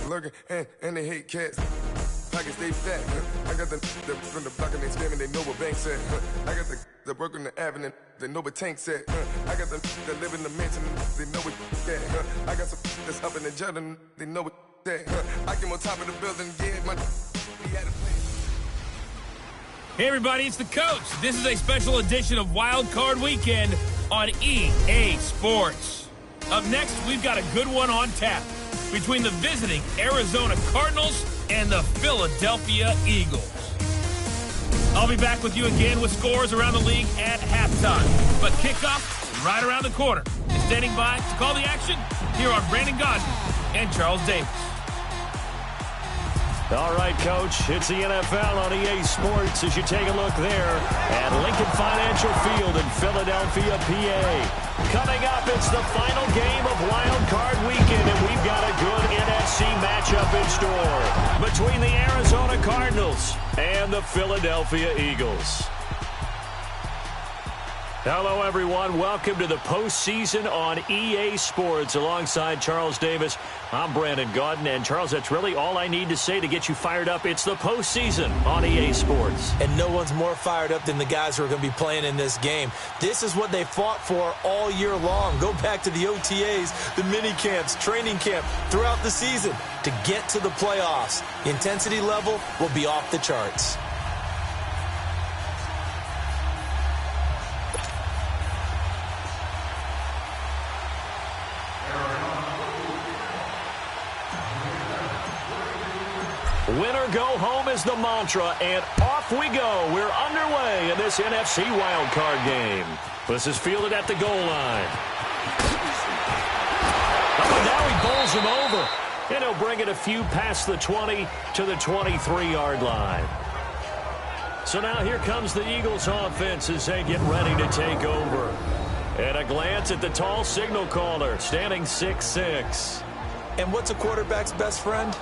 lurking, and they hate cats. Pockets stay fat. I got the from the block and they scamming, they know what banks at. I got the work on the avenue, they know what tanks at. I got the that live in the mansion, they know what that. I got some that's up in the jungle, they know what that. I get on top of the building, yeah, my be at a place. Hey everybody, it's the coach. This is a special edition of Wild Card Weekend on EA Sports. Up next, we've got a good one on tap between the visiting Arizona Cardinals and the Philadelphia Eagles. I'll be back with you again with scores around the league at halftime. But kickoff is right around the corner. And standing by to call the action, here are Brandon Gaudin and Charles Davis. All right, Coach, it's the NFL on EA Sports as you take a look there at Lincoln Financial Field in Philadelphia, PA. Coming up, it's the final game of Wild Card Weekend, and we've got a good NFC matchup in store between the Arizona Cardinals and the Philadelphia Eagles. Hello, everyone. Welcome to the postseason on EA Sports. Alongside Charles Davis, I'm Brandon Gaudin. And, Charles, that's really all I need to say to get you fired up. It's the postseason on EA Sports. And no one's more fired up than the guys who are going to be playing in this game. This is what they fought for all year long. Go back to the OTAs, the mini camps, training camp, throughout the season to get to the playoffs. The intensity level will be off the charts. Winner go home is the mantra, and off we go. We're underway in this NFC wildcard game. This is fielded at the goal line. Oh, now he bowls him over, and he'll bring it a few past the 20 to the 23-yard line. So now here comes the Eagles offense as they get ready to take over. And a glance at the tall signal caller, standing 6'6". And what's a quarterback's best friend?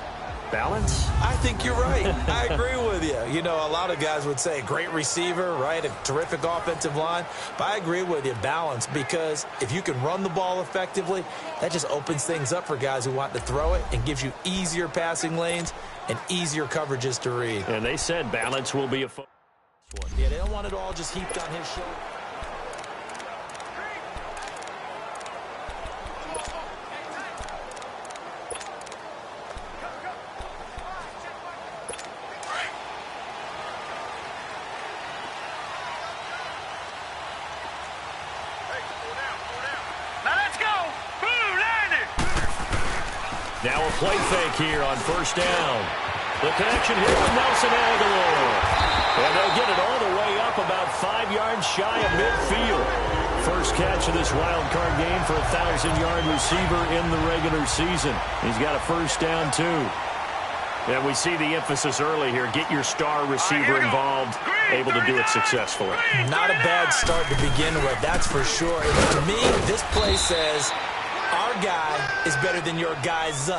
Balance? I think you're right. I agree with you. You know, a lot of guys would say great receiver, right? A terrific offensive line. But I agree with you, balance, because if you can run the ball effectively, that just opens things up for guys who want to throw it and gives you easier passing lanes and easier coverages to read. And they said balance will be a focus. Yeah, they don't want it all just heaped on his shoulder. Now a play fake here on first down. The connection here with Nelson Aguilar. And they'll get it all the way up about 5 yards shy of midfield. First catch of this wild card game for a 1,000-yard receiver in the regular season. He's got a first down, too. And we see the emphasis early here. Get your star receiver involved, able to do it successfully. Not a bad start to begin with, that's for sure. And to me, this play says our guy is better than your guys.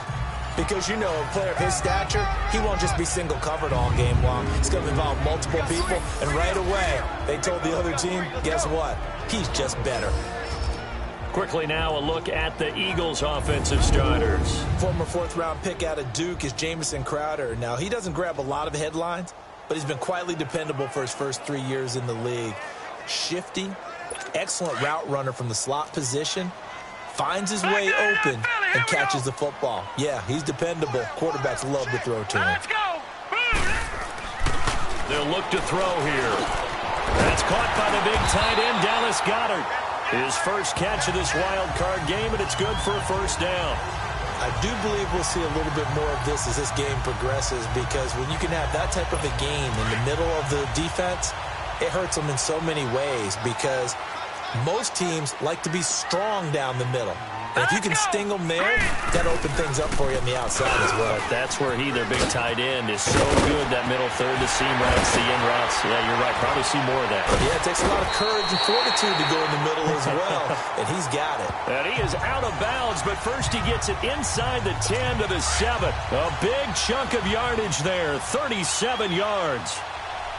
Because, you know, a player of his stature, he won't just be single covered all game long. He's going to involve multiple people. And right away, they told the other team, guess what? He's just better. Quickly now, a look at the Eagles' offensive starters. Former fourth-round pick out of Duke is Jamison Crowder. Now, he doesn't grab a lot of headlines, but he's been quietly dependable for his first 3 years in the league. Shifty, excellent route runner from the slot position, finds his way open and catches the football. Yeah, he's dependable. Quarterbacks love to throw to him. They'll look to throw here. That's caught by the big tight end, Dallas Goedert. His first catch of this wild card game, and it's good for a first down. I do believe we'll see a little bit more of this as this game progresses, because when you can have that type of a game in the middle of the defense, it hurts them in so many ways, because most teams like to be strong down the middle. And if you can sting them there, that opens things up for you on the outside as well. But that's where their big tight end, is so good, that middle third, the seam routes, the in routes. Yeah, you're right. Probably see more of that. Yeah, it takes a lot of courage and fortitude to go in the middle as well. And he's got it. And he is out of bounds, but first he gets it inside the 10 to the 7. A big chunk of yardage there, 37 yards.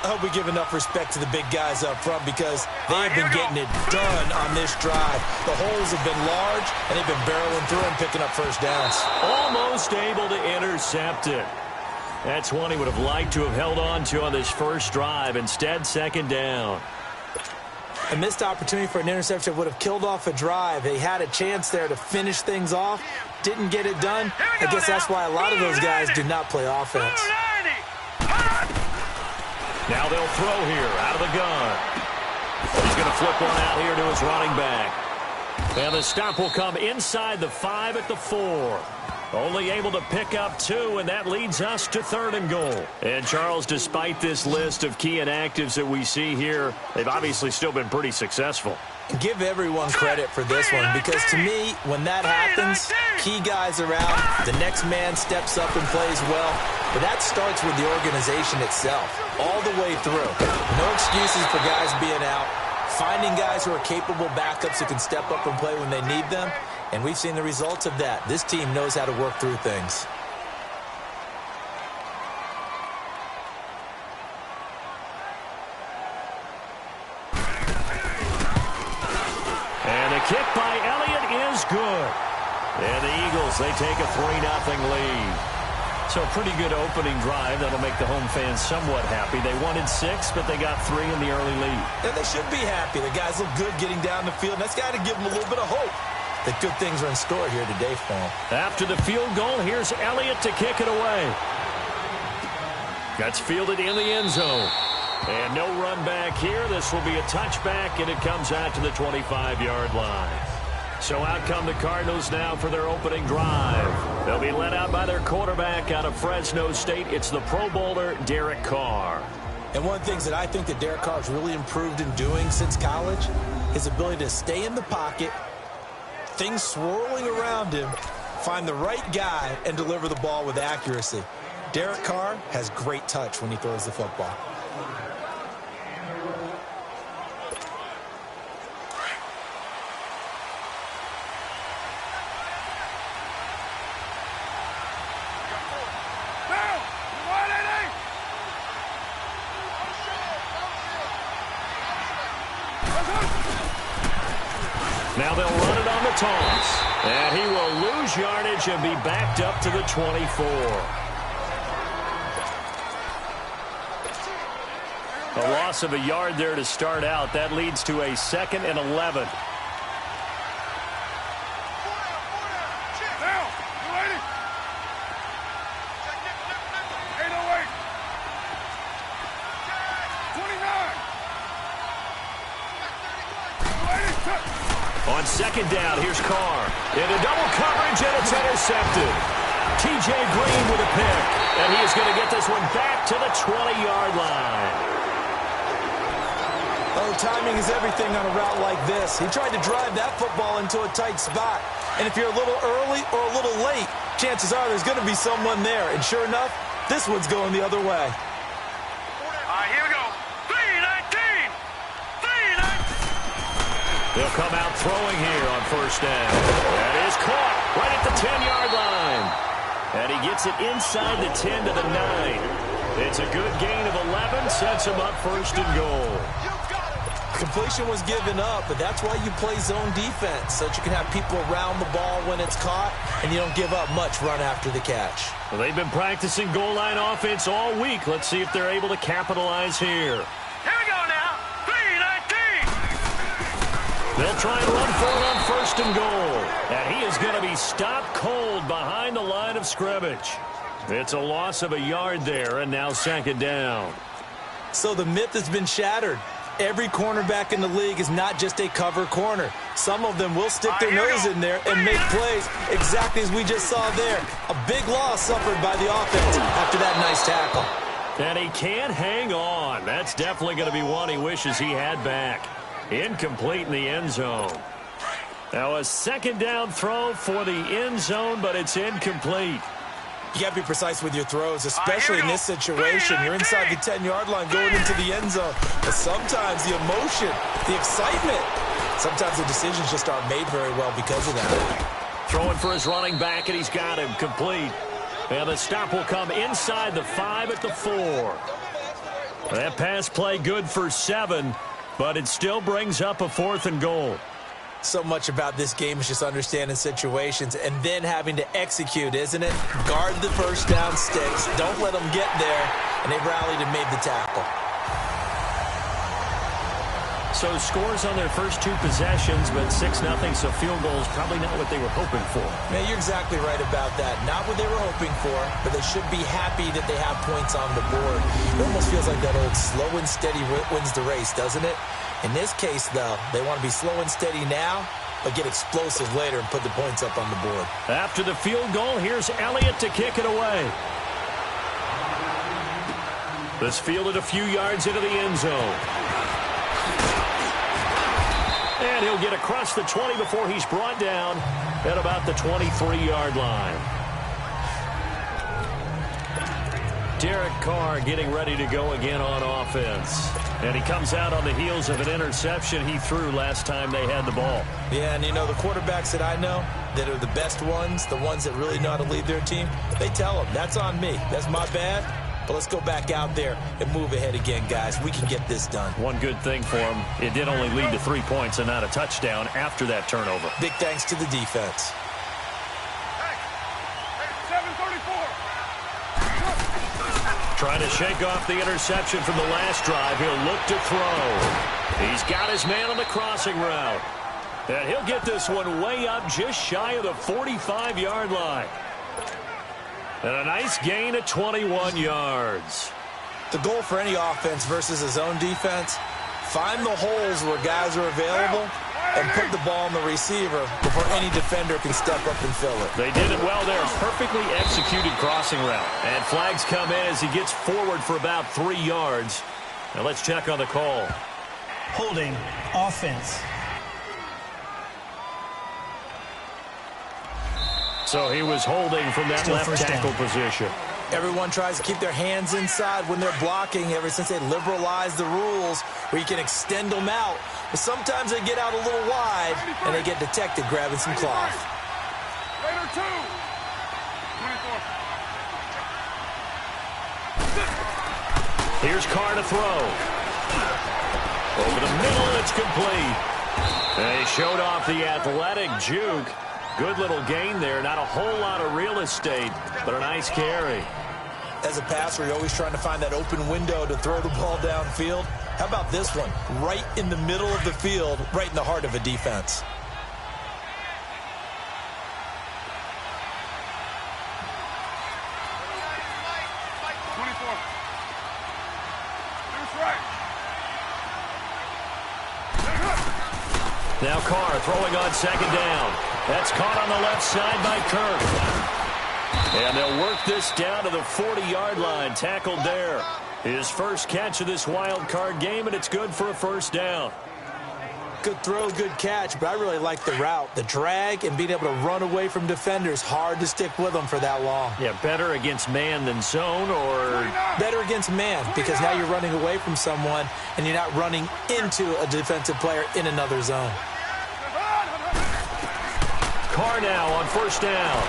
I hope we give enough respect to the big guys up front because they have been getting it done on this drive. The holes have been large, and they've been barreling through and picking up first downs. Almost able to intercept it. That's one he would have liked to have held on to on this first drive. Instead, second down. A missed opportunity for an interception would have killed off a drive. They had a chance there to finish things off. Didn't get it done. I guess that's why a lot of those guys do not play offense. Now they'll throw here out of the gun. He's going to flip one out here to his running back. And the stop will come inside the 5 at the 4. Only able to pick up 2, and that leads us to 3rd and goal. And, Charles, despite this list of key inactives that we see here, they've obviously still been pretty successful. Give everyone credit for this one because, to me, when that happens, key guys are out, the next man steps up and plays well. But that starts with the organization itself, all the way through. No excuses for guys being out. Finding guys who are capable backups who can step up and play when they need them. And we've seen the results of that. This team knows how to work through things. And the kick by Elliott is good. And the Eagles, they take a 3-0 lead. So a pretty good opening drive. That'll make the home fans somewhat happy. They wanted 6, but they got 3 in the early lead. And they should be happy. The guys look good getting down the field. That's got to give them a little bit of hope that good things are in store here today for them. After the field goal, here's Elliott to kick it away. That's fielded in the end zone. And no run back here. This will be a touchback, and it comes out to the 25-yard line. So out come the Cardinals now for their opening drive. They'll be led out by their quarterback out of Fresno State. It's the Pro Bowler, Derek Carr. And one of the things that I think that Derek Carr has really improved in doing since college, his ability to stay in the pocket, things swirling around him, find the right guy, and deliver the ball with accuracy. Derek Carr has great touch when he throws the football. Now they'll run it on the toss. And he will lose yardage and be backed up to the 24. A loss of a yard there to start out. That leads to a 2nd and 11. On 2nd down, here's Carr. Into double coverage, and it's intercepted. T.J. Green with a pick. And he is going to get this one back to the 20-yard line. Oh, timing is everything on a route like this. He tried to drive that football into a tight spot. And if you're a little early or a little late, chances are there's going to be someone there. And sure enough, this one's going the other way. Here we go. 3-19. They'll come out throwing here on 1st down. That is caught right at the 10-yard line. And he gets it inside the 10 to the 9. It's a good gain of 11, sets him up 1st and goal. Completion was given up, but that's why you play zone defense, so that you can have people around the ball when it's caught, and you don't give up much run after the catch. Well, they've been practicing goal line offense all week. Let's see if they're able to capitalize here. Here we go now. 3-19. They'll try and run for it on 1st and goal. And he is going to be stopped cold behind the line of scrimmage. It's a loss of a yard there, and now 2nd down. So the myth has been shattered. Every cornerback in the league is not just a cover corner. Some of them will stick their nose in there and make plays exactly as we just saw there. A big loss suffered by the offense after that nice tackle. And he can't hang on. That's definitely going to be one he wishes he had back. Incomplete in the end zone. Now a 2nd down throw for the end zone, but it's incomplete. You got to be precise with your throws, especially in this situation. You're inside the 10-yard line going into the end zone. But sometimes the emotion, the excitement, sometimes the decisions just aren't made very well because of that. Throwing for his running back, and he's got him complete. And the stop will come inside the 5 at the 4. That pass play good for 7, but it still brings up a 4th and goal. So much about this game is just understanding situations and then having to execute, isn't it? Guard the first down sticks. Don't let them get there. And they rallied and made the tackle. So scores on their first 2 possessions, but 6-0, so field goals probably not what they were hoping for. Man, you're exactly right about that. Not what they were hoping for, but they should be happy that they have points on the board. It almost feels like that old slow and steady wins the race, doesn't it? In this case, though, they want to be slow and steady now, but get explosive later and put the points up on the board. After the field goal, here's Elliott to kick it away. This fielded a few yards into the end zone. And he'll get across the 20 before he's brought down at about the 23-yard line. Derek Carr getting ready to go again on offense. And he comes out on the heels of an interception he threw last time they had the ball. Yeah, and you know, the quarterbacks that I know that are the best ones, the ones that really know how to lead their team, they tell them, that's on me. That's my bad. But let's go back out there and move ahead again, guys. We can get this done. One good thing for him, it did only lead to 3 points and not a touchdown after that turnover. Big thanks to the defense. Trying to shake off the interception from the last drive. He'll look to throw. He's got his man on the crossing route. And he'll get this one way up just shy of the 45-yard line. And a nice gain of 21 yards. The goal for any offense versus his own defense, find the holes where guys are available and put the ball on the receiver before any defender can step up and fill it. They did it well there. Perfectly executed crossing route. And flags come in as he gets forward for about 3 yards. Now let's check on the call. Holding offense. So he was holding from that Still left tackle position. Everyone tries to keep their hands inside when they're blocking ever since they liberalized the rules where you can extend them out. But sometimes they get out a little wide and they get detected grabbing some cloth. Raider 2. 24. Here's Carr to throw. Over the middle, it's complete. They showed off the athletic juke. Good little gain there. Not a whole lot of real estate, but a nice carry. As a passer, you're always trying to find that open window to throw the ball downfield. How about this one? Right in the middle of the field, right in the heart of a defense. Now Carr throwing on second down. That's caught on the left side by Kirk. And they'll work this down to the 40-yard line. Tackled there. His first catch of this wild card game, and it's good for a first down. Good throw, good catch, but I really like the route. The drag and being able to run away from defenders. Hard to stick with them for that long. Yeah, better against man than zone, or better against man, because now you're running away from someone and you're not running into a defensive player in another zone. Carr now on first down.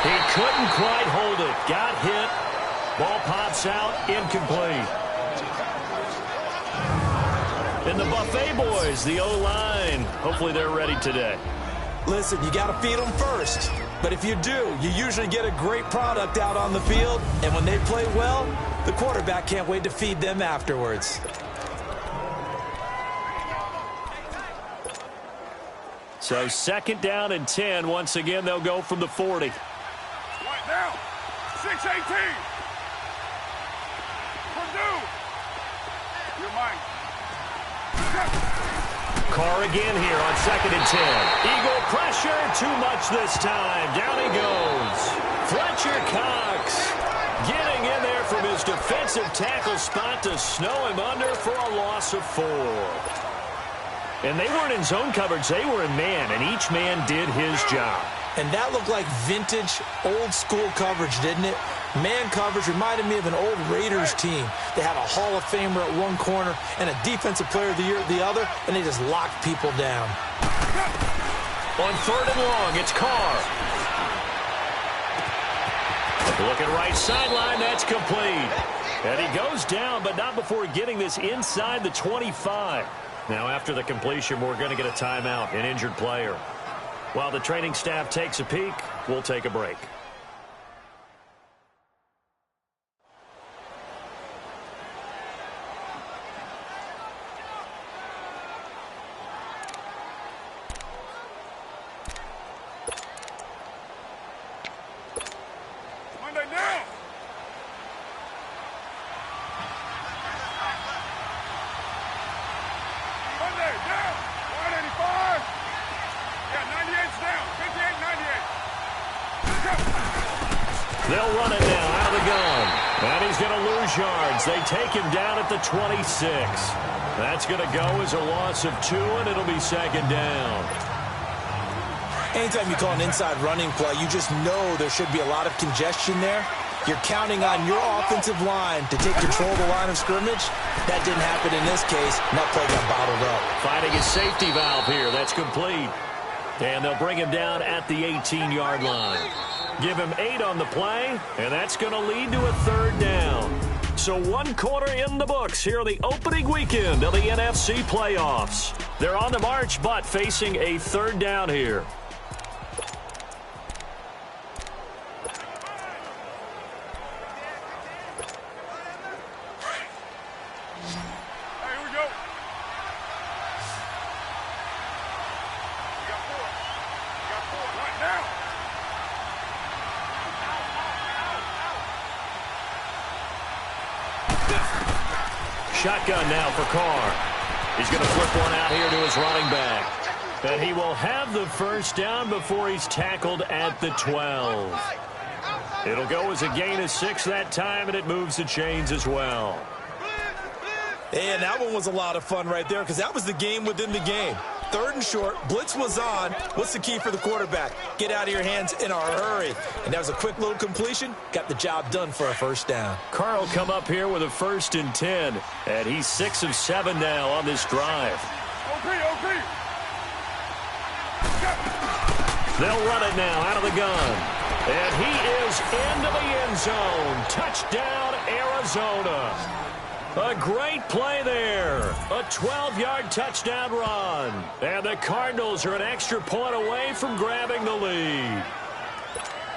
He couldn't quite hold it. Got hit. Ball pops out. Incomplete. And the Buffet boys, the O-line, hopefully they're ready today. Listen, you got to feed them first. But if you do, you usually get a great product out on the field. And when they play well, the quarterback can't wait to feed them afterwards. So second down and 10. Once again, they'll go from the 40. Right now, 6-18. Purdue. You're mine. Carr again here on second and 10. Eagle pressure, too much this time. Down he goes. Fletcher Cox getting in there from his defensive tackle spot to snow him under for a loss of 4. And they weren't in zone coverage. They were in man, and each man did his job. And that looked like vintage, old-school coverage, didn't it? Man coverage reminded me of an old Raiders team. They had a Hall of Famer at one corner and a Defensive Player of the Year at the other, and they just locked people down. On third and long, it's Carr. Looking right sideline, that's complete. And he goes down, but not before getting this inside the 25. Now, after the completion, we're going to get a timeout, an injured player. While the training staff takes a peek, we'll take a break. Monday now. Monday down. 185. Yeah, 98's down. 58, 98. They'll run it now out of the gun. And he's going to lose yards. They take him down at the 26. That's going to go as a loss of 2, and it'll be second down. Anytime you call an inside running play, you just know there should be a lot of congestion there. You're counting on your offensive line to take control of the line of scrimmage. That didn't happen in this case, and that play got bottled up. Finding his safety valve here. That's complete. And they'll bring him down at the 18-yard line. Give him 8 on the play, and that's going to lead to a third down. So 1 quarter in the books here the opening weekend of the NFC playoffs. They're on the march, but facing a third down here. Hey, here we go. You got 4. You got 4. Right now. Shotgun now for Carr. He's going to flip one out here to his running back. And he will have the first down before he's tackled at the 12. It'll go as a gain of 6 that time, and it moves the chains as well. And that one was a lot of fun right there because that was the game within the game. 3rd and short, blitz was on. What's the key for the quarterback? Get out of your hands in a hurry. And that was a quick little completion. Got the job done for a first down. Carr will come up here with a 1st and 10. And he's 6 of 7 now on this drive. OP. They'll run it now out of the gun. And he is into the end zone. Touchdown, Arizona. A great play there. A 12-yard touchdown run. And the Cardinals are an extra point away from grabbing the lead.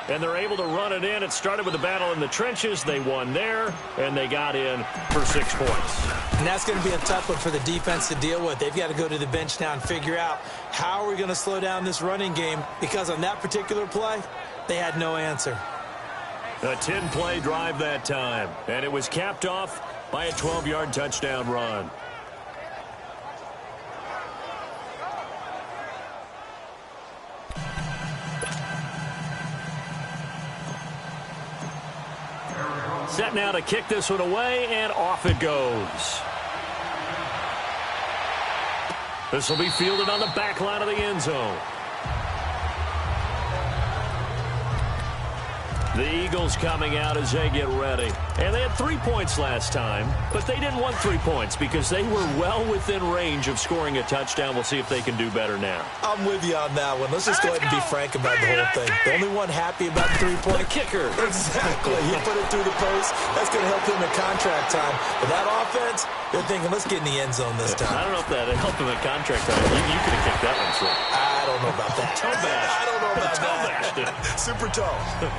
And they're able to run it in. It started with a battle in the trenches. They won there, and they got in for 6 points. And that's going to be a tough one for the defense to deal with. They've got to go to the bench now and figure out how are we going to slow down this running game, because on that particular play, they had no answer. A 10-play drive that time, and it was capped off by a 12-yard touchdown run. Set now to kick this one away, and off it goes. This will be fielded on the back line of the end zone. The Eagles coming out as they get ready. And they had 3 points last time, but they didn't want 3 points because they were well within range of scoring a touchdown. We'll see if they can do better now. I'm with you on that one. Let's just go ahead and be frank about the whole thing. The only one happy about the 3-point kicker. Exactly. He put it through the post. That's going to help him in contract time. But that offense, they're thinking, let's get in the end zone this time. I don't know if that helped him in contract time. You could have kicked that one, sir. I don't know about that. Toe bash. I don't know about Toe that. bashed it. Super toe.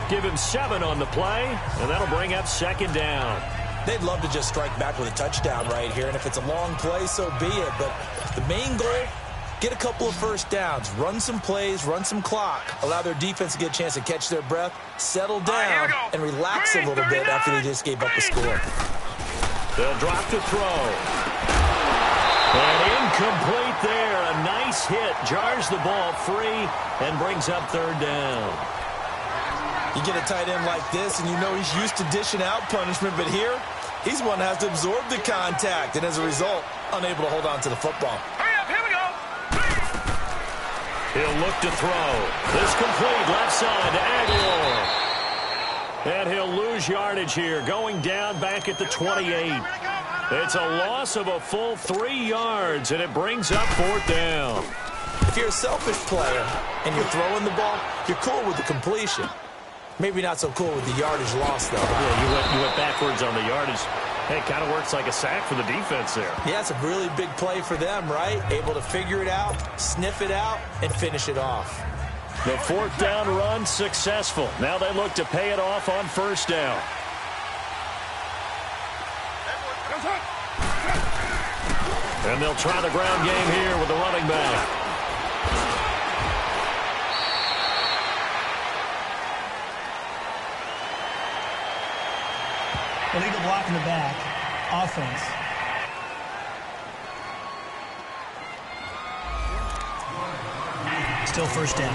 Give him 7 on the play, and that'll bring up second down. They'd love to just strike back with a touchdown right here, and if it's a long play, so be it. But the main goal, get a couple of first downs, run some plays, run some clock, allow their defense to get a chance to catch their breath, settle down, and relax a little bit after they just gave up the score. They'll drop to throw. And incomplete there. A nice hit. Jars the ball free and brings up third down. You get a tight end like this, and you know he's used to dishing out punishment, but here, he's one that has to absorb the contact, and as a result, unable to hold on to the football. Hurry up, here we go. He'll look to throw. This complete left side to Aguilar. And he'll lose yardage here, going down back at the 28. It's a loss of a full 3 yards, and it brings up fourth down. If you're a selfish player and you're throwing the ball, you're cool with the completion. Maybe not so cool with the yardage loss, though. Yeah, you went backwards on the yardage. Hey, it kind of works like a sack for the defense there. Yeah, it's a really big play for them, right? Able to figure it out, sniff it out, and finish it off. The fourth down run successful. Now they look to pay it off on first down. And they'll try the ground game here with the running back. Illegal block in the back. Offense. Still first down.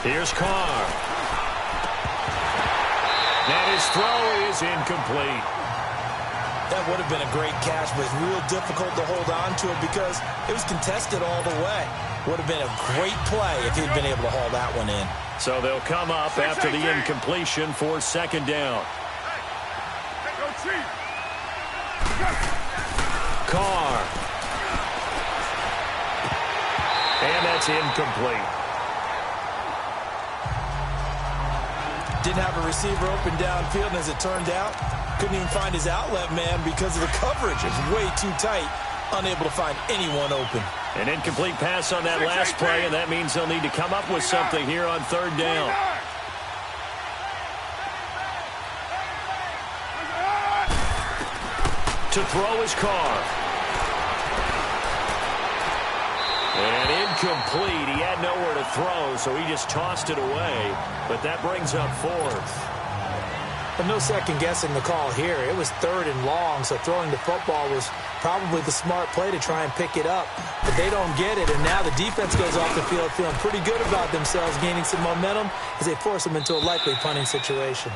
Here's Carr. And his throw is incomplete. That would have been a great catch, but it's real difficult to hold on to it because it was contested all the way. Would have been a great play if he'd been able to haul that one in. So they'll come up after the incompletion for second down. Carr. And that's incomplete. Didn't have a receiver open downfield, and as it turned out, couldn't even find his outlet man because of the coverage. It was way too tight, unable to find anyone open. An incomplete pass on that last play, and that means they'll need to come up with something here on third down. To throw his Carr. And incomplete. He had nowhere to throw, so he just tossed it away. But that brings up fourth. But no second-guessing the call here. It was third and long, so throwing the football was probably the smart play to try and pick it up. But they don't get it, and now the defense goes off the field feeling pretty good about themselves, gaining some momentum as they force them into a likely punting situation.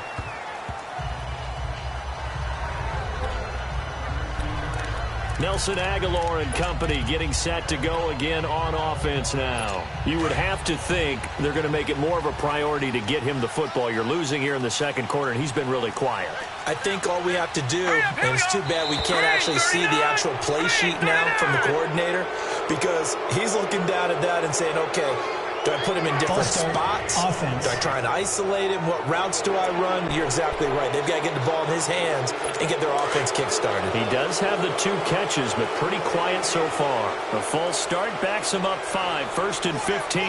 Nelson Aguilar and company getting set to go again on offense now. You would have to think they're going to make it more of a priority to get him the football. You're losing here in the second quarter, and he's been really quiet. I think all we have to do, and it's too bad we can't actually see the actual play sheet now from the coordinator, because he's looking down at that and saying, okay, do I put him in different spots? Offense. Do I try and isolate him? What routes do I run? You're exactly right. They've got to get the ball in his hands and get their offense kick-started. He does have the 2 catches, but pretty quiet so far. The false start backs him up 5, 1st and 15.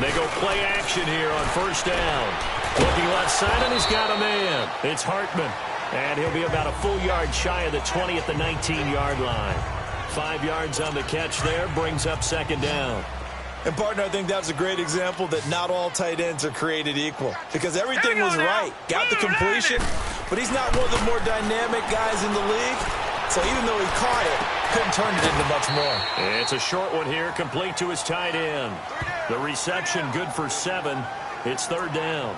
They go play action here on first down. Looking left side, and he's got a man. It's Hartman, and he'll be about a full yard shy of the 20 at the 19-yard line. 5 yards on the catch there, brings up second down. And, partner, I think that was a great example that not all tight ends are created equal, because everything was right. Got the completion, but he's not one of the more dynamic guys in the league. So even though he caught it, couldn't turn it into much more. It's a short one here, complete to his tight end. The reception good for 7. It's third down.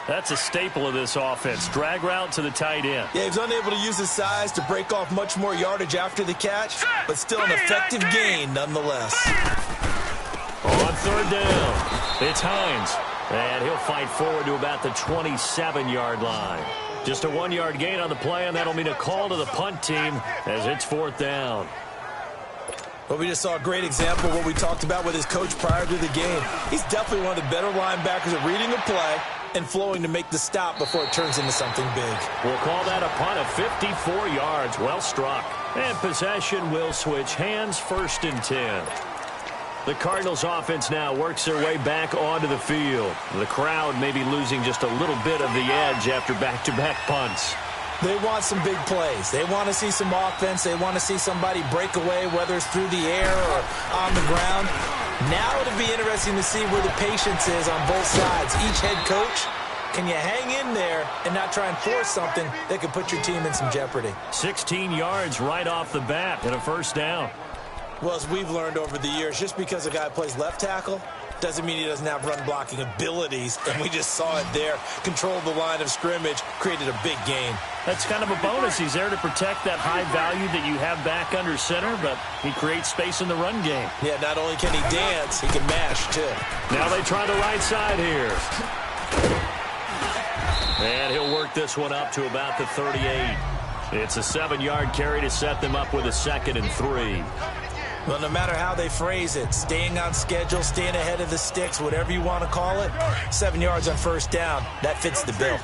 That's a staple of this offense. Drag route to the tight end. Yeah, he was unable to use his size to break off much more yardage after the catch, but still an effective gain nonetheless. On third down, it's Hines. And he'll fight forward to about the 27-yard line. Just a 1-yard gain on the play, and that'll mean a call to the punt team as it's fourth down. Well, we just saw a great example of what we talked about with his coach prior to the game. He's definitely one of the better linebackers at reading a play and flowing to make the stop before it turns into something big. We'll call that a punt of 54 yards. Well struck. And possession will switch hands, 1st and 10. The Cardinals offense now works their way back onto the field. The crowd may be losing just a little bit of the edge after back-to-back punts. They want some big plays. They want to see some offense. They want to see somebody break away, whether it's through the air or on the ground. Now it'll be interesting to see where the patience is on both sides. Each head coach, can you hang in there and not try and force something that could put your team in some jeopardy? 16 yards right off the bat and a first down. Well, as we've learned over the years, just because a guy plays left tackle doesn't mean he doesn't have run-blocking abilities, and we just saw it there. Controlled the line of scrimmage, created a big gain. That's kind of a bonus. He's there to protect that high value that you have back under center, but he creates space in the run game. Yeah, not only can he dance, he can mash, too. Now they try the right side here. And he'll work this one up to about the 38. It's a 7-yard carry to set them up with a 2nd and 3. Well, no matter how they phrase it, staying on schedule, staying ahead of the sticks, whatever you want to call it, 7 yards on first down, that fits the bill.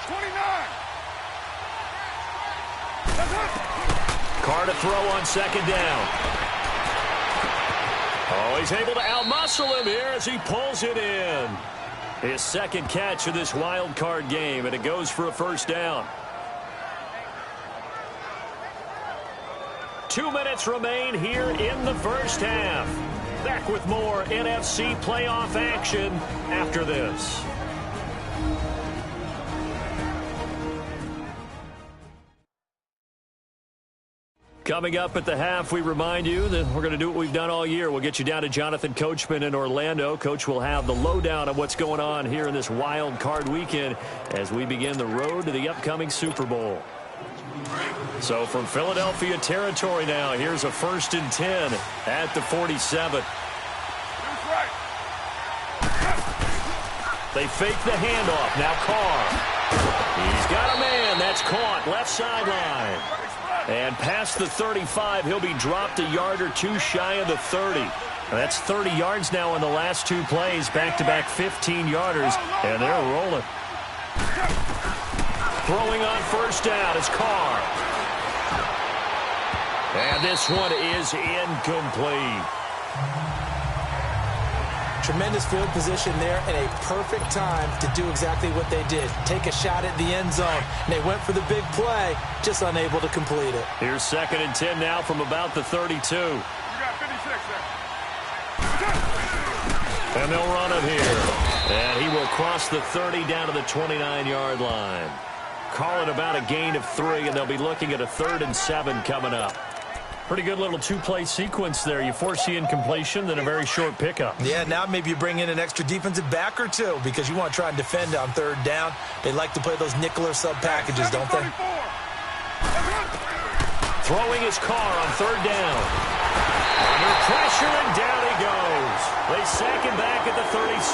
29. Carr to throw on 2nd down. Oh, he's able to outmuscle him here as he pulls it in. His 2nd catch of this wild card game, and it goes for a first down. 2 minutes remain here in the first half. Back with more NFC playoff action after this. Coming up at the half, we remind you that we're going to do what we've done all year. We'll get you down to Jonathan Coachman in Orlando. Coach will have the lowdown of what's going on here in this wild card weekend as we begin the road to the upcoming Super Bowl. So from Philadelphia territory now, here's a 1st and 10 at the 47. They fake the handoff. Now Carr. He's got a man. That's caught. Left sideline. And past the 35, he'll be dropped a yard or two shy of the 30. That's 30 yards now in the last 2 plays. Back-to-back 15-yarders. And they're rolling. Throwing on first down is Carr. And this one is incomplete. Tremendous field position there and a perfect time to do exactly what they did. Take a shot at the end zone. And they went for the big play, just unable to complete it. Here's 2nd and 10 now from about the 32. You got 56 there. And they'll run it here. And he will cross the 30 down to the 29-yard line. Call it about a gain of 3, and they'll be looking at a 3rd and 7 coming up. Pretty good little 2-play sequence there. You force the incompletion, then a very short pickup. Yeah, now maybe you bring in an extra defensive back or two because you want to try and defend on 3rd down. They like to play those nickel or sub packages, don't they? Throwing his Carr on 3rd down. Under pressure, and down he goes. They sack him back at the 36.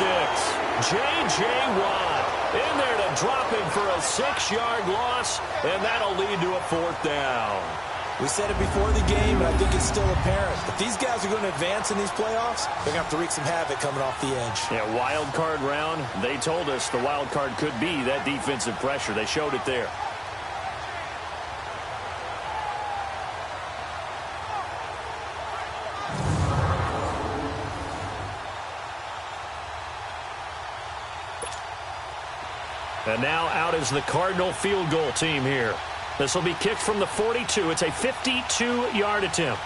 J.J. Watt in there to drop him for a 6-yard loss, and that'll lead to a 4th down. We said it before the game, and I think it's still apparent. If these guys are going to advance in these playoffs, they're going to have to wreak some havoc coming off the edge. Yeah, wild card round. They told us the wild card could be that defensive pressure. They showed it there. And now out is the Cardinal field goal team here. This will be kicked from the 42. It's a 52-yard attempt.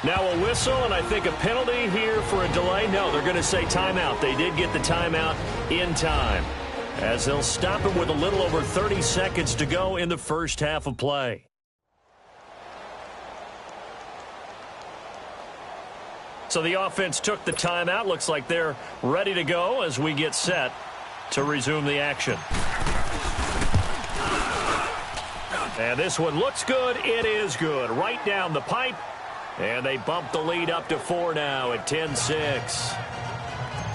Now a whistle, and I think a penalty here for a delay. No, they're going to say timeout. They did get the timeout in time, as they'll stop it with a little over 30 seconds to go in the first half of play. So the offense took the timeout. Looks like they're ready to go as we get set to resume the action. And this one looks good. It is good. Right down the pipe. And they bump the lead up to 4 now at 10-6.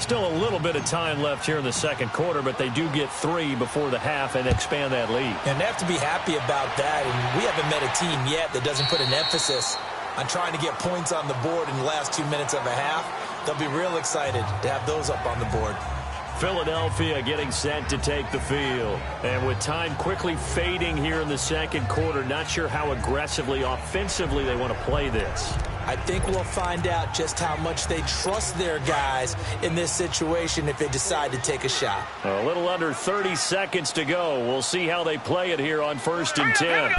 Still a little bit of time left here in the second quarter, but they do get 3 before the half and expand that lead. And they have to be happy about that. And we haven't met a team yet that doesn't put an emphasis on trying to get points on the board in the last 2 minutes of a half. They'll be real excited to have those up on the board. Philadelphia getting set to take the field. And with time quickly fading here in the second quarter, not sure how aggressively, offensively they want to play this. I think we'll find out just how much they trust their guys in this situation if they decide to take a shot. A little under 30 seconds to go. We'll see how they play it here on 1st and 10.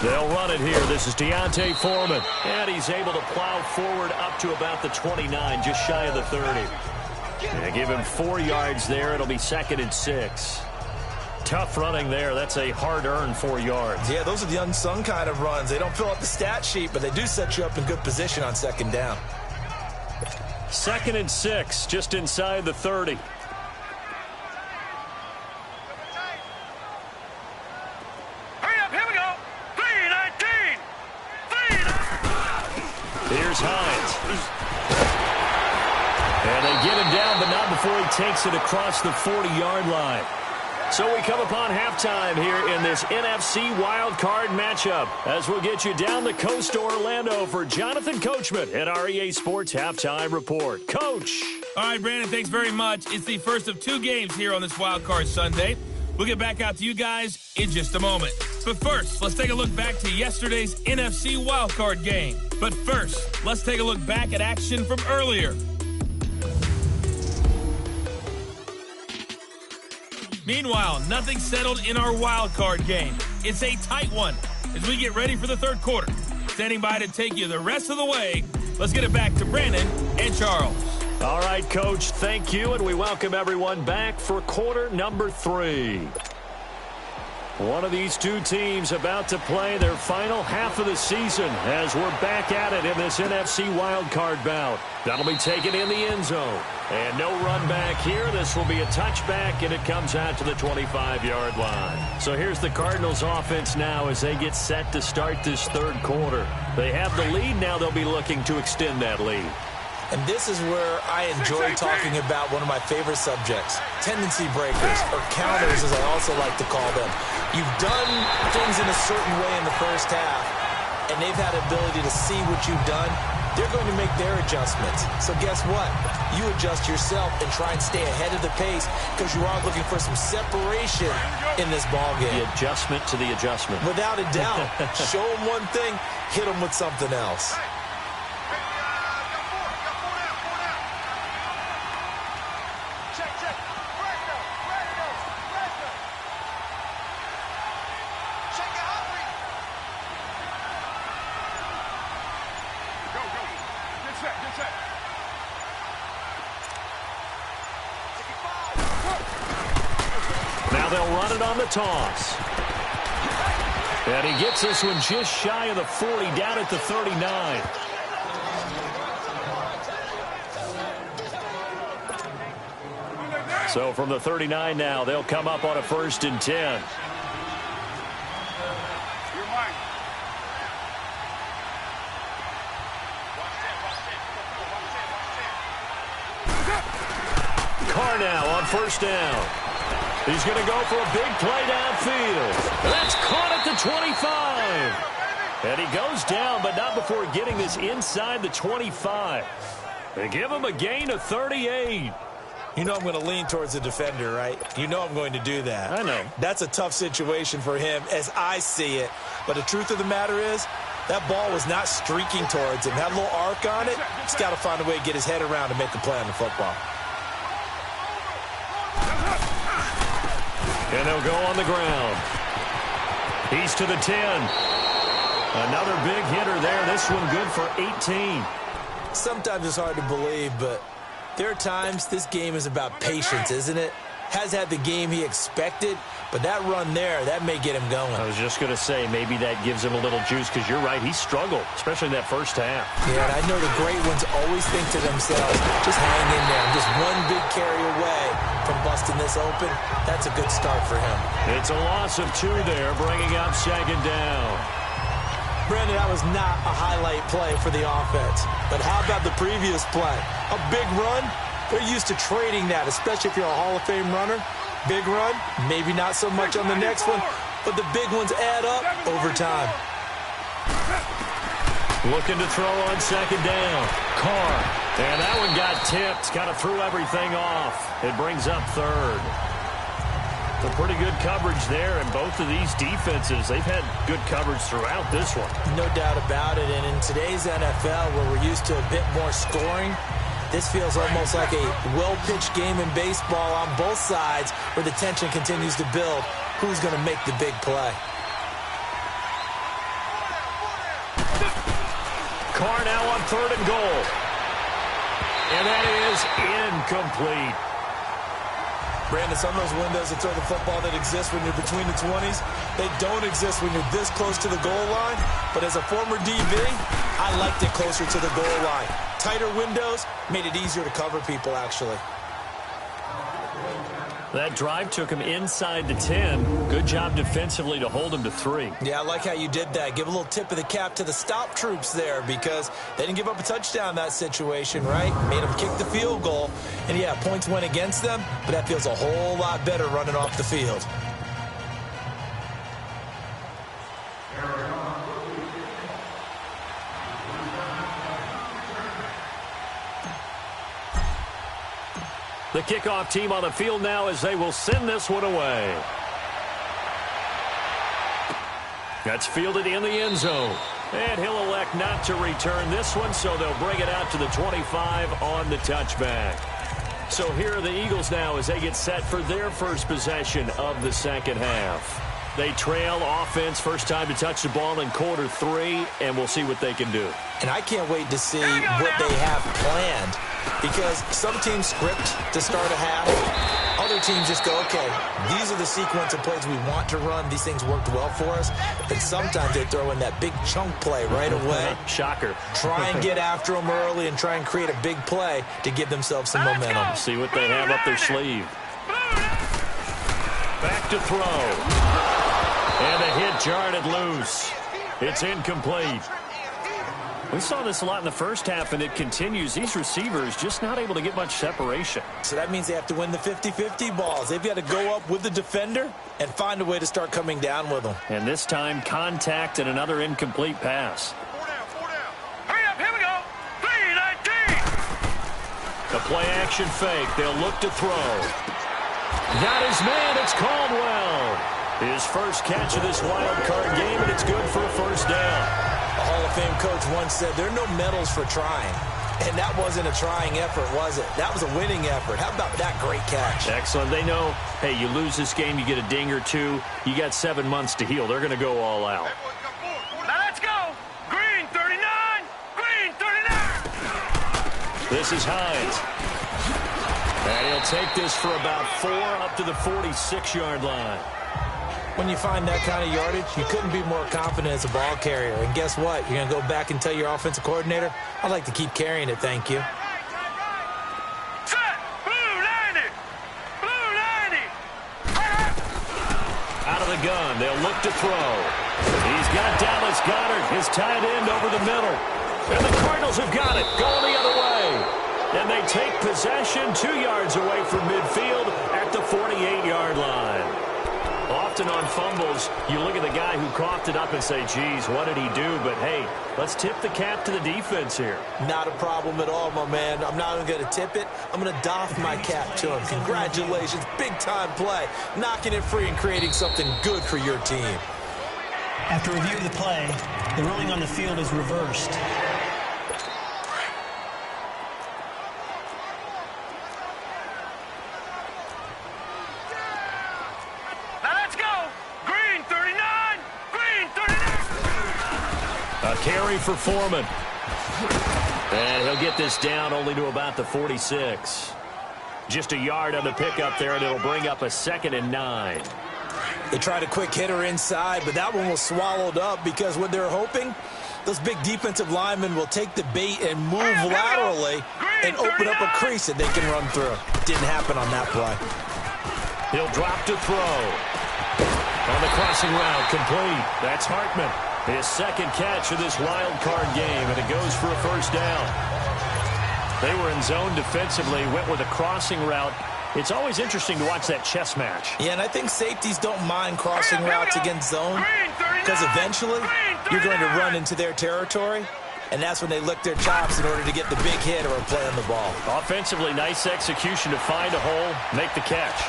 They'll run it here. This is Deontay Foreman. And he's able to plow forward up to about the 29, just shy of the 30. Yeah, give him 4 yards there. It'll be 2nd and 6. Tough running there. That's a hard-earned 4 yards. Yeah, those are the unsung kind of runs. They don't fill up the stat sheet, but they do set you up in good position on 2nd down. 2nd and 6, just inside the 30. Hurry up, here we go. 3-19. Here's Hines. And they get him down, but not before he takes it across the 40-yard line. So we come upon halftime here in this NFC wildcard matchup as we'll get you down the coast to Orlando for Jonathan Coachman at our EA Sports Halftime Report. Coach. All right, Brandon, thanks very much. It's the first of 2 games here on this wildcard Sunday. We'll get back out to you guys in just a moment. But first, let's take a look back to yesterday's NFC wildcard game. But first, let's take a look back at action from earlier. Meanwhile, nothing settled in our wild card game. It's a tight one as we get ready for the 3rd quarter. Standing by to take you the rest of the way, let's get it back to Brandon and Charles. All right, Coach, thank you, and we welcome everyone back for quarter number 3. One of these 2 teams about to play their final half of the season as we're back at it in this NFC wildcard bout. That'll be taken in the end zone. And no run back here. This will be a touchback, and it comes out to the 25-yard line. So here's the Cardinals offense now as they get set to start this 3rd quarter. They have the lead. Now they'll be looking to extend that lead. And this is where I enjoy talking about one of my favorite subjects, tendency breakers, or counters as I also like to call them. You've done things in a certain way in the first half, and they've had the ability to see what you've done. They're going to make their adjustments. So guess what? You adjust yourself and try and stay ahead of the pace because you are looking for some separation in this ballgame. The adjustment to the adjustment. Without a doubt. Show them one thing, hit them with something else. Now they'll run it on the toss. And he gets this one just shy of the 40, down at the 39. So from the 39 now, they'll come up on a 1st and 10. Carr now on 1st down. He's going to go for a big play downfield. That's caught at the 25. And he goes down, but not before getting this inside the 25. They give him a gain of 38. You know I'm going to lean towards the defender, right? You know I'm going to do that. I know. That's a tough situation for him as I see it. But the truth of the matter is, that ball was not streaking towards him. That little arc on it, he's got to find a way to get his head around and make a play on the football. And they'll go on the ground. He's to the 10. Another big hitter there. This one good for 18. Sometimes it's hard to believe, but there are times this game is about patience, isn't it? Has had the game he expected, but that run there, that may get him going. I was just going to say, maybe that gives him a little juice, because you're right, he struggled, especially in that first half. Yeah, and I know the great ones always think to themselves, just hang in there. I'm just one big carry away from busting this open. That's a good start for him. It's a loss of 2 there, bringing up 2nd down. Brandon, that was not a highlight play for the offense. But how about the previous play? A big run? They're used to trading that, especially if you're a Hall of Fame runner. Big run, maybe not so much on the next one, but the big ones add up over time. Looking to throw on 2nd down. Carr. And that one got tipped. Kind of threw everything off. It brings up 3rd. A pretty good coverage there, and both of these defenses, they've had good coverage throughout this one. No doubt about it, and in today's NFL, where we're used to a bit more scoring, this feels almost like a well-pitched game in baseball on both sides where the tension continues to build. Who's going to make the big play? Carr now on 3rd and goal. And that is incomplete. Brandon, some of those windows that throw the football that exist when you're between the 20s, they don't exist when you're this close to the goal line. But as a former DB, I liked it closer to the goal line. Tighter windows made it easier to cover people, actually. That drive took him inside the 10. Good job defensively to hold him to 3. Yeah, I like how you did that. Give a little tip of the cap to the stop troops there because they didn't give up a touchdown in that situation, right? Made them kick the field goal. And, yeah, points went against them, but that feels a whole lot better running off the field. The kickoff team on the field now as they will send this one away. That's fielded in the end zone. And he'll elect not to return this one, so they'll bring it out to the 25 on the touchback. So here are the Eagles now as they get set for their first possession of the second half. They trail offense, first time to touch the ball in quarter 3, and we'll see what they can do. And I can't wait to see what they have planned because some teams script to start a half. Other teams just go, okay, these are the sequence of plays we want to run. These things worked well for us. But sometimes they throw in that big chunk play right away. Shocker. Try and get after them early and try and create a big play to give themselves some momentum. See what they have up their sleeve. Back to throw. And a hit jarred it loose. It's incomplete. We saw this a lot in the first half, and it continues. These receivers just not able to get much separation. So that means they have to win the 50-50 balls. They've got to go up with the defender and find a way to start coming down with them. And this time, contact and another incomplete pass. 4 down, 4 down. Hurry up, here we go. 3-19. The play action fake. They'll look to throw. Got his man. It's Caldwell. His first catch of this wild card game, and it's good for a first down. A Hall of Fame coach once said, there are no medals for trying. And that wasn't a trying effort, was it? That was a winning effort. How about that great catch? Excellent. They know, hey, you lose this game, you get a ding or two. You got 7 months to heal. They're going to go all out. Now let's go. Green 39. Green 39. This is Hines. And he'll take this for about 4 up to the 46-yard line. When you find that kind of yardage, you couldn't be more confident as a ball carrier. And guess what? You're going to go back and tell your offensive coordinator, I'd like to keep carrying it, thank you. Set. Blue 90. Blue 90. Out of the gun, they'll look to throw. He's got Dallas Goedert, his tight end, over the middle. And the Cardinals have got it, going the other way. And they take possession 2 yards away from midfield at the 48-yard line. Often on fumbles, you look at the guy who coughed it up and say, geez, what did he do? But, hey, let's tip the cap to the defense here. Not a problem at all, my man. I'm not even going to tip it. I'm going to doff my cap to him. Congratulations. Big-time play. Knocking it free and creating something good for your team. After review of the play, the ruling on the field is reversed. A carry for Foreman. And he'll get this down only to about the 46. Just a yard on the pickup there, and it'll bring up a 2nd and 9. They tried a quick hitter inside, but that one was swallowed up because what they're hoping, those big defensive linemen will take the bait and move laterally and open up a crease that they can run through. Didn't happen on that play. He'll drop to throw. On the crossing route, complete. That's Hartman. His second catch of this wild card game, and it goes for a first down. They were in zone defensively, went with a crossing route. It's always interesting to watch that chess match. Yeah, and I think safeties don't mind crossing routes against zone because eventually you're going to run into their territory. and that's when they lick their chops in order to get the big hit or a play on the ball. Offensively, nice execution to find a hole, make the catch.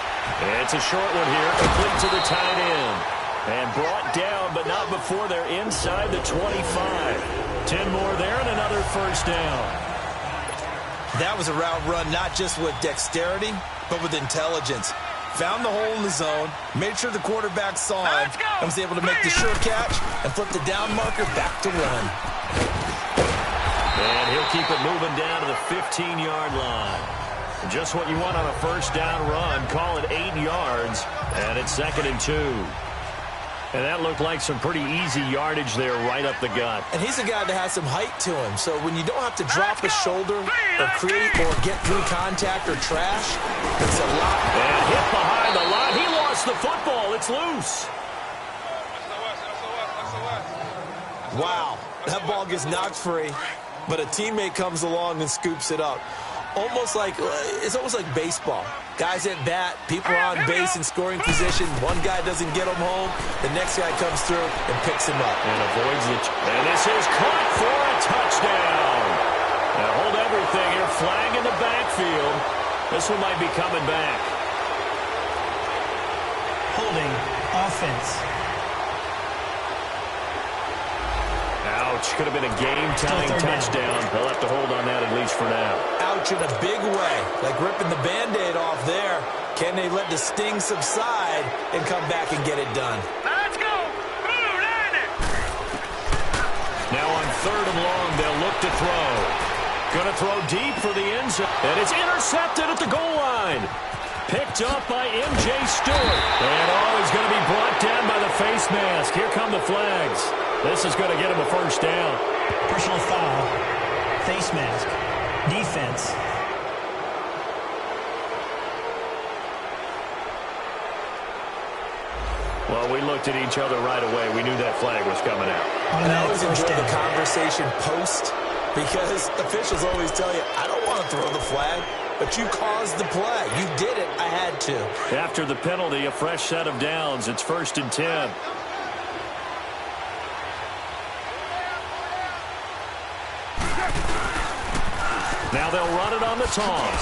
It's a short one here, complete to the tight end. And brought down, but not before they're inside the 25. 10 more there and another first down. That was a route run not just with dexterity, but with intelligence. Found the hole in the zone, made sure the quarterback saw him, and was able to make the sure catch and flip the down marker back to run. And he'll keep it moving down to the 15-yard line. Just what you want on a first down run. Call it 8 yards, and it's 2nd and 2. And that looked like some pretty easy yardage there right up the gut. And he's a guy that has some height to him, so when you don't have to drop a shoulder or create or get through contact or trash, it's a lot. And hit behind the line. He lost the football. It's loose. Wow, that ball gets knocked free, but a teammate comes along and scoops it up. It's almost like baseball. Guys at bat, people are on base in scoring position. One guy doesn't get him home. The next guy comes through and picks him up. And avoids it. And this is caught for a touchdown. Now hold everything here. Flag in the backfield. This one might be coming back. Holding offense. Ouch. Could have been a game-tying touchdown. They'll have to hold on that at least for now. Ouch in a big way. Like ripping the Band-Aid off there. Can they let the sting subside and come back and get it done? Let's go. Now on 3rd and long, they'll look to throw. Going to throw deep for the end zone. And it's intercepted at the goal line. Picked up by M.J. Stewart. And he's going to be brought down by the face mask. Here come the flags. This is going to get him a first down. Personal foul. Face mask. Defense. Well, we looked at each other right away. We knew that flag was coming out. And I always enjoy the conversation post because officials always tell you, I don't want to throw the flag, but you caused the play. You did it. I had to. After the penalty, a fresh set of downs. It's 1st and 10. Now they'll run it on the toss.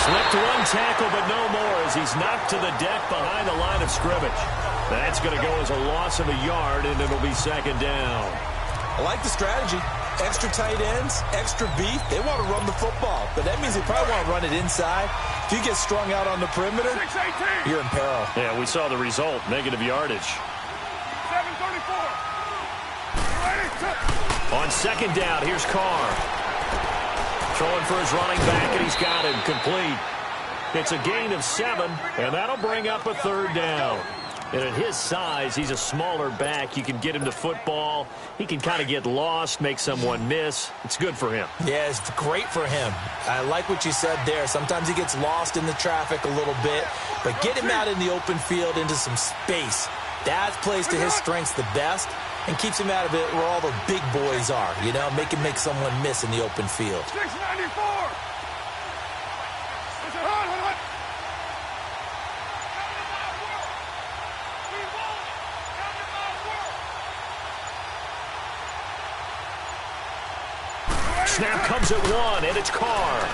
Slipped one tackle, but no more as he's knocked to the deck behind the line of scrimmage. That's going to go as a loss of a yard, and it'll be 2nd down. I like the strategy. Extra tight ends, extra beef. They want to run the football, but that means they probably want to run it inside. If you get strung out on the perimeter, you're in peril. Yeah, we saw the result, negative yardage. 7:34. On 2nd down, here's Carr. Throwing for his running back, and he's got him complete. It's a gain of 7, and that'll bring up a 3rd down. And at his size, he's a smaller back. You can get him to football. He can kind of get lost, make someone miss. It's good for him. Yeah, it's great for him. I like what you said there. Sometimes he gets lost in the traffic a little bit, but get him out in the open field into some space. That plays to his strengths the best and keeps him out of it where all the big boys are, you know, make someone miss in the open field. 694. Snap comes at 1, and it's Carr.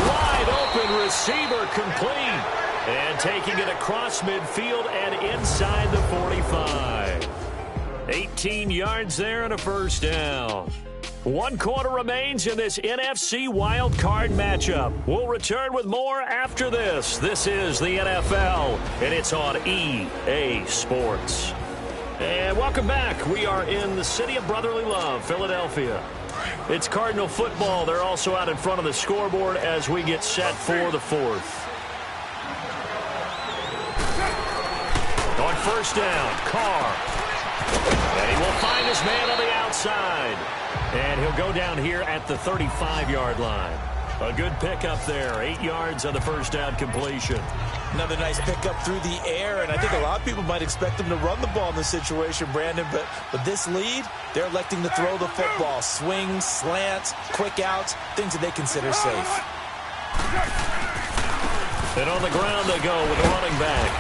Wide open receiver complete. And taking it across midfield and inside the 45. 18 yards there and a first down. 1 quarter remains in this NFC Wild Card matchup. We'll return with more after this. This is the NFL, and it's on EA Sports. And welcome back. We are in the city of brotherly love, Philadelphia. It's Cardinal football. They're also out in front of the scoreboard as we get set for the 4th. On 1st down, Carr. And he will find his man on the outside. And he'll go down here at the 35-yard line. A good pickup there. 8 yards on the first down completion. Another nice pickup through the air, and I think a lot of people might expect him to run the ball in this situation, Brandon, but with this lead, they're electing to throw the football. Swings, slants, quick outs, things that they consider safe. And on the ground they go with the running back.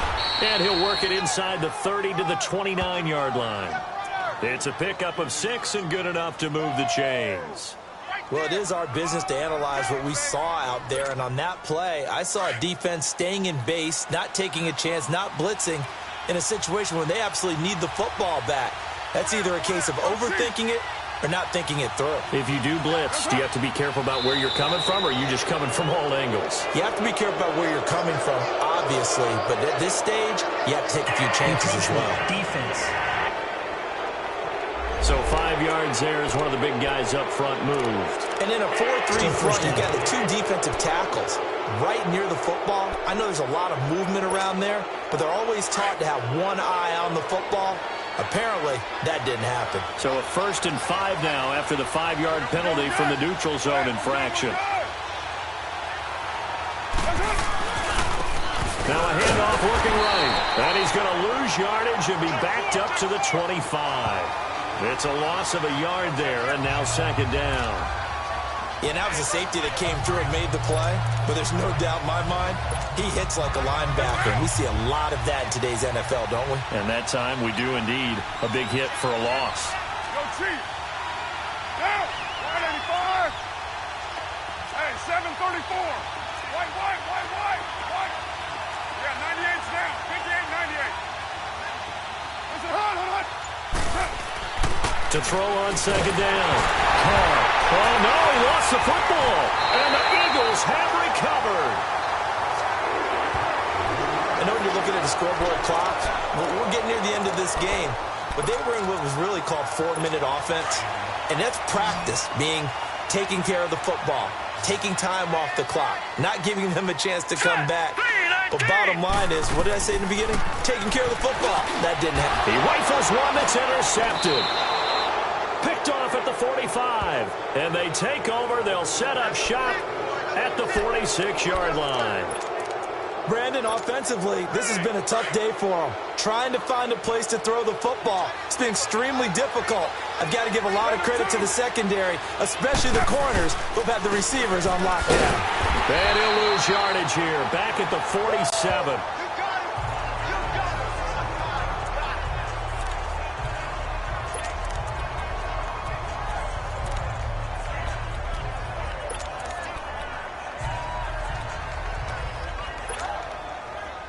And he'll work it inside the 30 to the 29-yard line. It's a pickup of 6 and good enough to move the chains. Well, it is our business to analyze what we saw out there, and on that play, I saw a defense staying in base, not taking a chance, not blitzing, in a situation where they absolutely need the football back. That's either a case of overthinking it or not thinking it through. If you do blitz, do you have to be careful about where you're coming from, or are you just coming from all angles? You have to be careful about where you're coming from, obviously, but at this stage, you have to take a few chances as well. Defense. So 5 yards there as one of the big guys up front moved. And in a 4-3 front, you've got the 2 defensive tackles right near the football. I know there's a lot of movement around there, but they're always taught to have one eye on the football. Apparently, that didn't happen. So a 1st and 5 now after the 5-yard penalty from the neutral zone infraction. Now a handoff looking right. And he's going to lose yardage and be backed up to the 25. It's a loss of a yard there, and now 2nd down. Yeah, that was a safety that came through and made the play, but there's no doubt in my mind, he hits like a linebacker. And we see a lot of that in today's NFL, don't we? And that time we do indeed. A big hit for a loss. Go Chiefs. Down. 185. Hey, 734. White. Yeah, 98's down. 58, 98. Listen, hold. To throw on 2nd down. Carr. Oh, no, he lost the football. And the Eagles have recovered. I know when you're looking at the scoreboard clock, we're getting near the end of this game, but they were in what was really called 4-minute offense, and that's practice, being taking care of the football, taking time off the clock, not giving them a chance to come back. But bottom line is, what did I say in the beginning? Taking care of the football. That didn't happen. He rifles one that's intercepted. Picked off at the 45. And they take over. They'll set up shop at the 46-yard line. Brandon, offensively, this has been a tough day for them. Trying to find a place to throw the football. It's been extremely difficult. I've got to give a lot of credit to the secondary, especially the corners who've had the receivers on lockdown. And he'll lose yardage here. Back at the 47.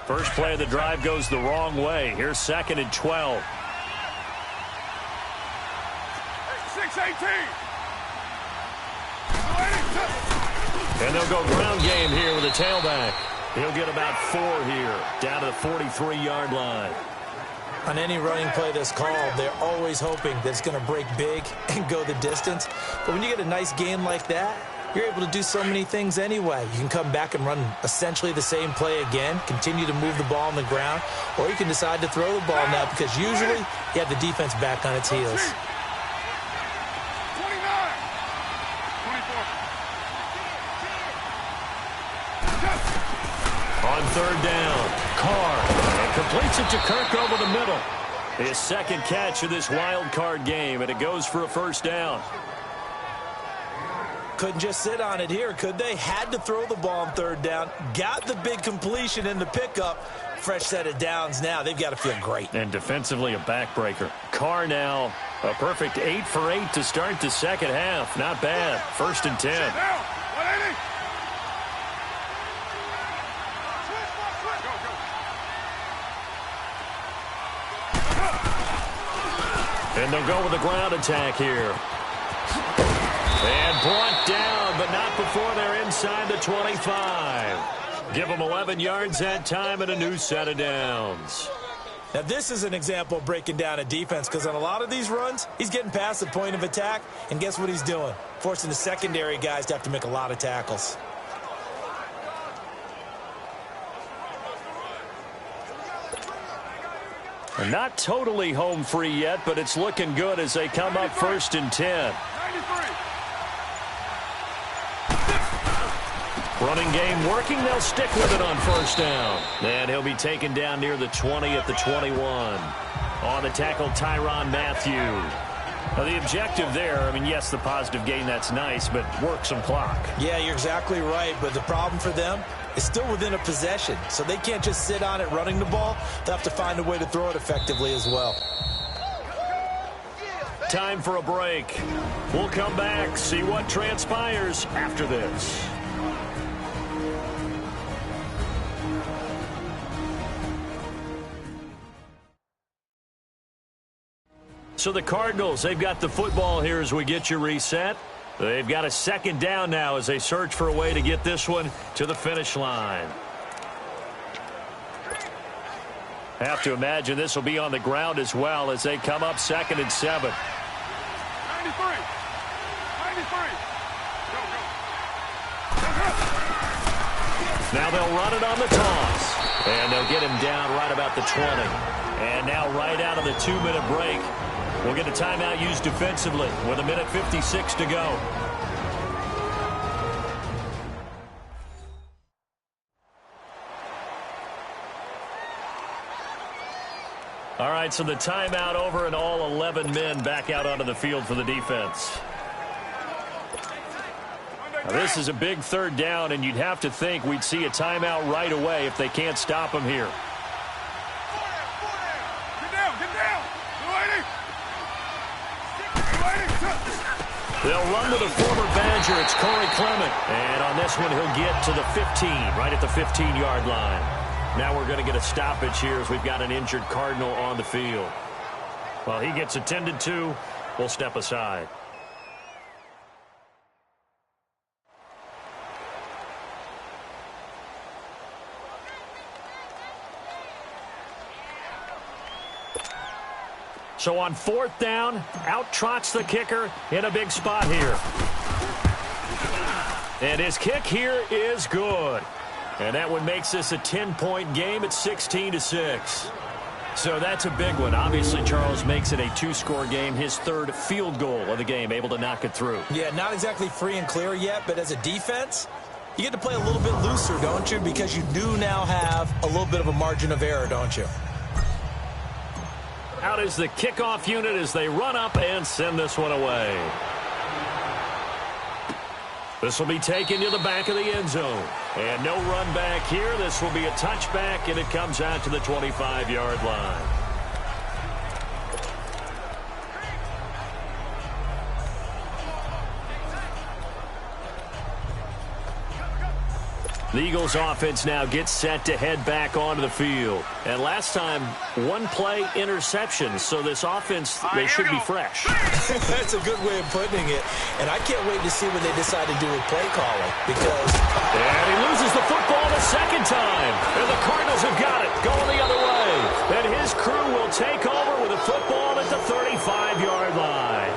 First play of the drive goes the wrong way. Here's 2nd and 12. 6-18. And they'll go ground game here with a tailback. He'll get about 4 here, down to the 43-yard line. On any running play that's called, they're always hoping that it's going to break big and go the distance. But when you get a nice game like that, you're able to do so many things anyway. You can come back and run essentially the same play again, continue to move the ball on the ground, or you can decide to throw the ball now because usually you have the defense back on its heels. 29. 24. On 3rd down, Carr. And completes it to Kirk over the middle. His 2nd catch of this wild card game, and it goes for a 1st down. Couldn't just sit on it here, could they? Had to throw the ball on 3rd down. Got the big completion in the pickup. Fresh set of downs now. They've got to feel great. And defensively, a backbreaker. Carr now, a perfect 8 for 8 to start the 2nd half. Not bad. 1st and 10. Down. 180. And they'll go with the ground attack here. And brought down, but not before they're inside the 25. Give them 11 yards that time and a new set of downs. Now, this is an example of breaking down a defense because on a lot of these runs, he's getting past the point of attack, and guess what he's doing? Forcing the secondary guys to have to make a lot of tackles. And not totally home free yet, but it's looking good as they come up 1st and 10. 93. Running game working. They'll stick with it on 1st down. And he'll be taken down near the 20 at the 21. On the tackle, Tyrann Mathieu. Now, the objective there, I mean, yes, the positive gain, that's nice, but work some clock. Yeah, you're exactly right, but the problem for them is still within a possession, so they can't just sit on it running the ball. They'll have to find a way to throw it effectively as well. Time for a break. We'll come back, see what transpires after this. So the Cardinals, they've got the football here as we get you reset. They've got a second down now as they search for a way to get this one to the finish line. Have to imagine this will be on the ground as well as they come up 2nd and 7. 93. 93. Go, go. Now they'll run it on the toss. And they'll get him down right about the 20. And now right out of the 2-minute break, we'll get a timeout used defensively with 1:56 to go. All right, so the timeout over and all 11 men back out onto the field for the defense. Now, this is a big 3rd down, and you'd have to think we'd see a timeout right away if they can't stop him here. They'll run to the former Badger. It's Corey Clement. And on this one, he'll get to the 15, right at the 15-yard line. Now we're going to get a stoppage here as we've got an injured Cardinal on the field. While he gets attended to, we'll step aside. So on 4th down, out trots the kicker in a big spot here. And his kick here is good. And that one makes this a 10-point game at 16-6. So that's a big one. Obviously, Charles makes it a 2-score game. His 3rd field goal of the game, able to knock it through. Yeah, not exactly free and clear yet, but as a defense, you get to play a little bit looser, don't you? Because you do now have a little bit of a margin of error, don't you? Out is the kickoff unit as they run up and send this one away. This will be taken to the back of the end zone. And no run back here. This will be a touchback, and it comes out to the 25-yard line. The Eagles offense now gets set to head back onto the field. And last time, 1-play interception. So this offense, they should be fresh. That's a good way of putting it. And I can't wait to see what they decide to do with play calling. Because... And he loses the football the 2nd time. And the Cardinals have got it, going the other way. And his crew will take over with a football at the 35-yard line.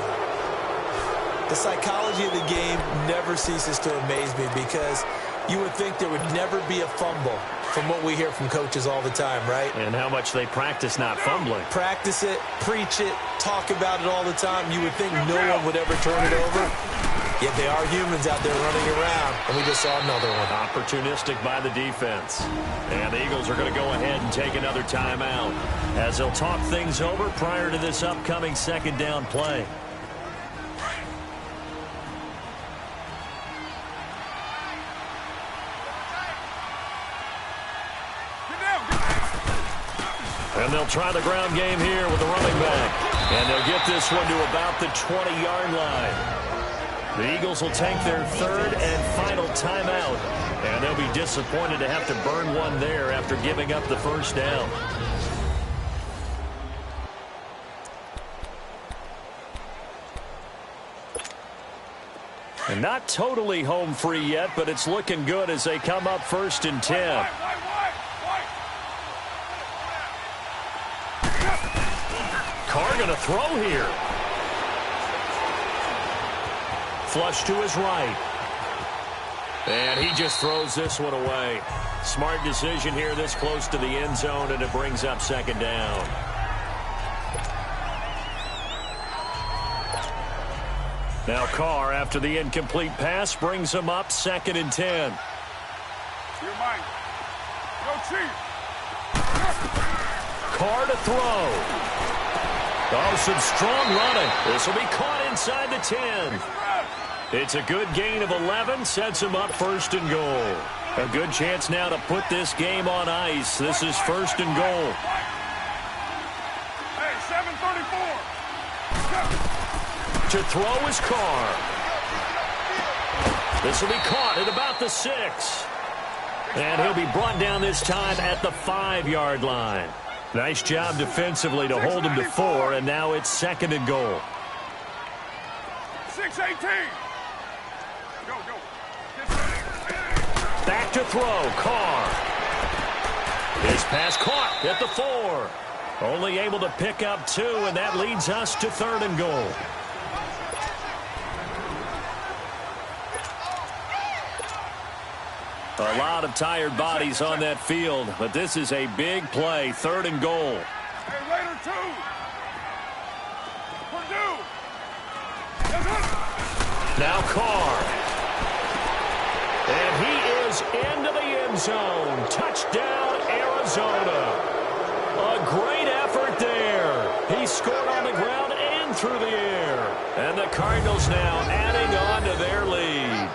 The psychology of the game never ceases to amaze me because... you would think there would never be a fumble from what we hear from coaches all the time, right? And how much they practice not fumbling. Practice it, preach it, talk about it all the time. You would think no one would ever turn it over. Yet they are humans out there running around, and we just saw another one. Opportunistic by the defense. And the Eagles are going to go ahead and take another timeout as they'll talk things over prior to this upcoming 2nd down play. And they'll try the ground game here with the running back. And they'll get this one to about the 20-yard line. The Eagles will take their 3rd and final timeout. And they'll be disappointed to have to burn one there after giving up the 1st down. And not totally home free yet, but it's looking good as they come up 1st and 10. Carr going to throw here. Flush to his right. And he just throws this one away. Smart decision here this close to the end zone, and it brings up 2nd down. Now Carr, after the incomplete pass, brings him up 2nd and 10. Carr to throw. Oh, some strong running. This will be caught inside the 10. It's a good gain of 11, sets him up 1st and goal. A good chance now to put this game on ice. This is 1st and goal. Hey, 7:34. to throw is Carr. This will be caught at about the 6. And he'll be brought down this time at the 5-yard line. Nice job defensively to hold him to 4, and now it's 2nd and goal. 6-18. Go. Back to throw, Carr. His pass caught at the 4. Only able to pick up 2, and that leads us to 3rd and goal. A lot of tired bodies on that field, but this is a big play, 3rd and goal. Hey, Raider 2. Purdue. Now Carr. And he is into the end zone. Touchdown, Arizona. A great effort there. He scored on the ground and through the air. And the Cardinals now adding on to their lead.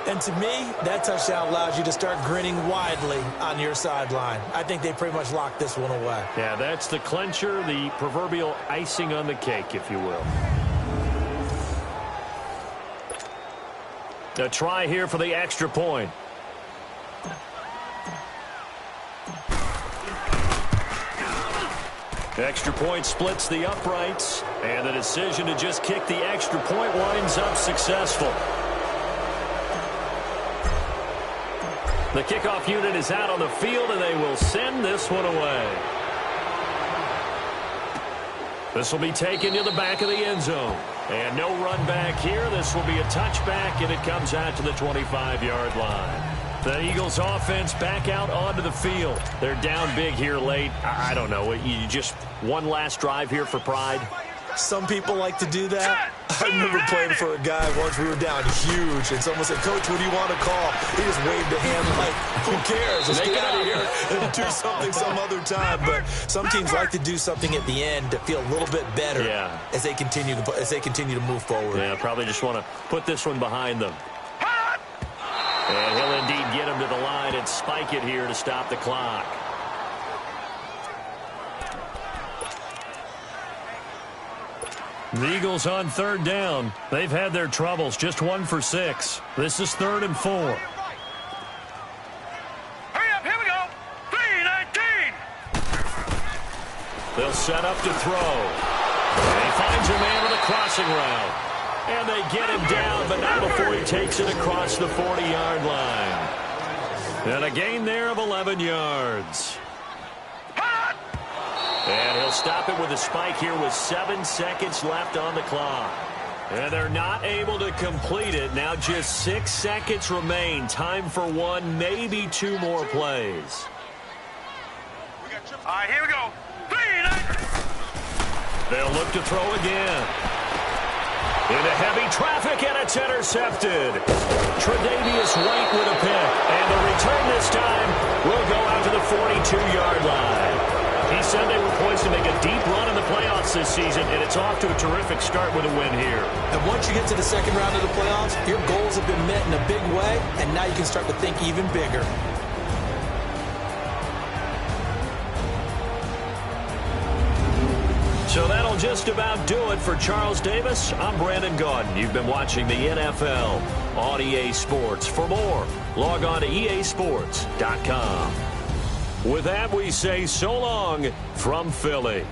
And to me, that touchdown allows you to start grinning widely on your sideline. I think they pretty much locked this one away. Yeah, that's the clincher, the proverbial icing on the cake, if you will. A try here for the extra point. Extra point splits the uprights, and the decision to just kick the extra point winds up successful. The kickoff unit is out on the field, and they will send this one away. This will be taken to the back of the end zone. And no run back here. This will be a touchback, and it comes out to the 25-yard line. The Eagles offense back out onto the field. They're down big here late. I don't know. You just one last drive here for pride? Some people like to do that. I remember playing for a guy once. We were down huge, and someone said, "Coach, what do you want to call?" He just waved a hand like, "Who cares? Let's get out of here and do something some other time." But some teams like to do something at the end to feel a little bit better as they continue to move forward. Yeah, probably just want to put this one behind them. And he'll indeed get him to the line and spike it here to stop the clock. The Eagles on 3rd down. They've had their troubles, just 1 for 6. This is 3rd and 4. Hurry up, here we go. 3-19. They'll set up to throw. And he finds a man with a crossing route. And they get him down, but not before he takes it across the 40-yard line. And a gain there of 11 yards. And he'll stop it with a spike here with 7 seconds left on the clock. And they're not able to complete it. Now just 6 seconds remain. Time for 1, maybe 2 more plays. All right, here we go. 3-19. They'll look to throw again. Into heavy traffic, and it's intercepted. Tre'Davious White with a pick. And the return this time will go out to the 42-yard line. He said they were poised to make a deep run in the playoffs this season, and it's off to a terrific start with a win here. And once you get to the second round of the playoffs, your goals have been met in a big way, and now you can start to think even bigger. So that'll just about do it for Charles Davis. I'm Brandon Gaudin. You've been watching the NFL on EA Sports. For more, log on to easports.com. With that, we say so long from Philly.